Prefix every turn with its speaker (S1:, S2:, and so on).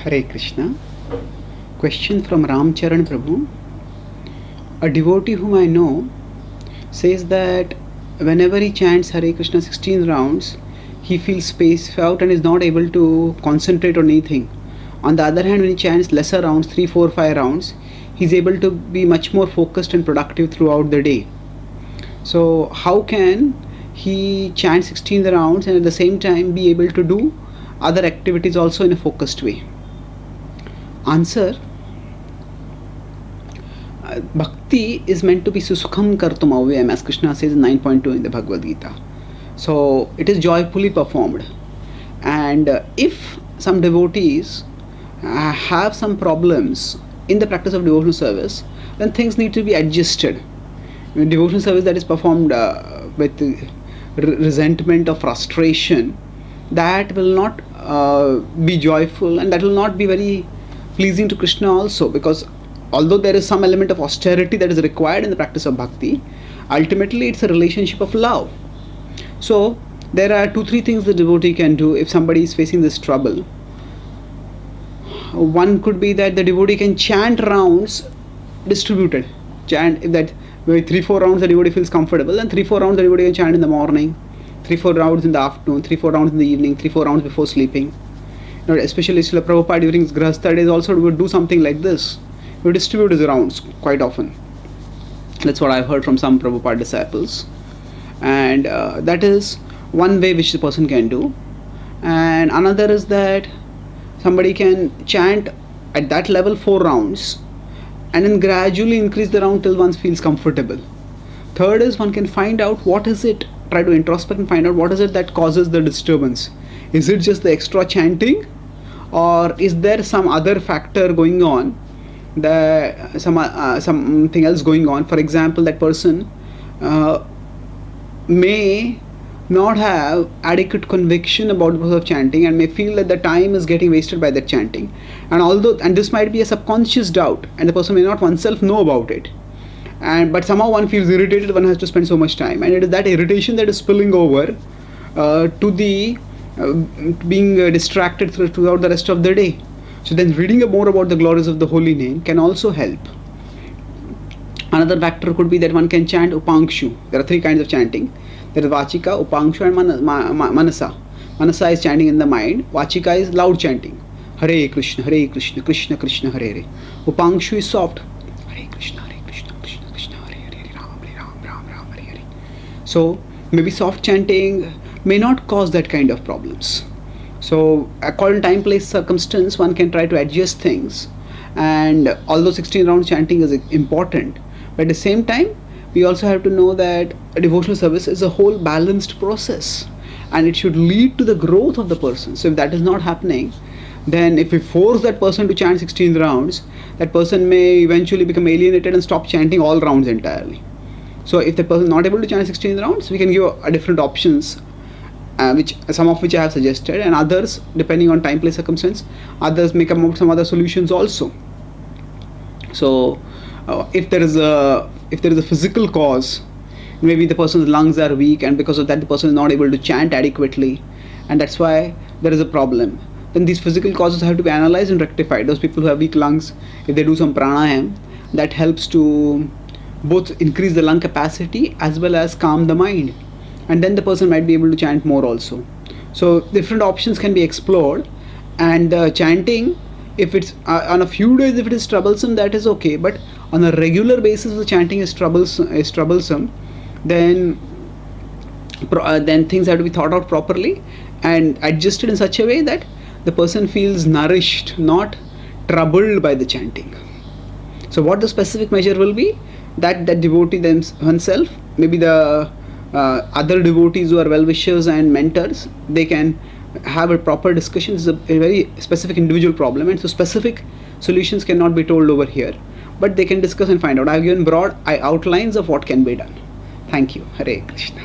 S1: Hare Krishna. Question from Charan Prabhu. A devotee whom I know says that whenever he chants Hare Krishna 16 rounds, he feels spaced out and is not able to concentrate on anything. On the other hand, when he chants lesser rounds, 3, 4, 5 rounds, he is able to be much more focused and productive throughout the day. So, how can he chant 16 rounds and at the same time be able to do other activities also in a focused way? Answer: Bhakti is meant to be susukham kartum avyayam, as Krishna says in 9.2 in the Bhagavad Gita. So it is joyfully performed. And if some devotees have some problems in the practice of devotional service, then things need to be adjusted. Devotional service that is performed with resentment or frustration, that will not be joyful, and that will not be very pleasing to Krishna also, because although there is some element of austerity that is required in the practice of bhakti, ultimately it's a relationship of love. So there are 2-3 things the devotee can do if somebody is facing this trouble. One could be that the devotee can chant rounds distributed. Chant, if that 3-4 rounds the devotee feels comfortable, and 3-4 rounds the devotee can chant in the morning, 3-4 rounds in the afternoon, 3-4 rounds in the evening, 3-4 rounds before sleeping. Especially Srila Prabhupada during his Grahastha days also would do something like this. He would distribute his rounds quite often. That's what I've heard from some Prabhupada disciples. And that is one way which the person can do. And another is that somebody can chant at that level 4 rounds and then gradually increase the round till one feels comfortable. Third is one can find out what is it, try to introspect and find out what is it that causes the disturbance. Is it just the extra chanting, or is there some other factor going on, something else going on? For example, that person may not have adequate conviction about the process of chanting and may feel that the time is getting wasted by that chanting, and this might be a subconscious doubt, and the person may not oneself know about it, but somehow one feels irritated, one has to spend so much time, and it is that irritation that is spilling over to the being distracted throughout the rest of the day. So then reading more about the glories of the holy name can also help. Another factor could be that one can chant upankshu. There are 3 kinds of chanting. There is vachika, upankshu and manasa. Manasa is chanting in the mind. Vachika is loud chanting. Hare Krishna, Krishna Krishna, Hare Hare. Upankshu is soft. Hare Krishna, Krishna Krishna, Hare Hare, Ram Ram, Hare Hare. So maybe soft chanting may not cause that kind of problems. So according to time, place, circumstance, one can try to adjust things. And although 16 round chanting is important, but at the same time we also have to know that a devotional service is a whole balanced process, and it should lead to the growth of the person. So if that is not happening, then if we force that person to chant 16 rounds, that person may eventually become alienated and stop chanting all rounds entirely. So if the person is not able to chant 16 rounds, we can give a different options, some of which I have suggested, and others, depending on time, place, circumstance, others may come up with some other solutions also. So if there is a physical cause, maybe the person's lungs are weak, and because of that the person is not able to chant adequately, and that's why there is a problem, then these physical causes have to be analyzed and rectified. Those people who have weak lungs, if they do some pranayam, that helps to both increase the lung capacity as well as calm the mind, and then the person might be able to chant more also. So different options can be explored, and chanting, if it's on a few days, if it is troublesome, that is okay, but on a regular basis the chanting is troublesome, then things have to be thought out properly and adjusted in such a way that the person feels nourished, not troubled by the chanting. So what the specific measure will be, that devotee oneself, maybe the other devotees who are well-wishers and mentors, they can have a proper discussion. It's a very specific individual problem, and so specific solutions cannot be told over here, but they can discuss and find out. I have given broad outlines of what can be done. Thank you. Hare Krishna.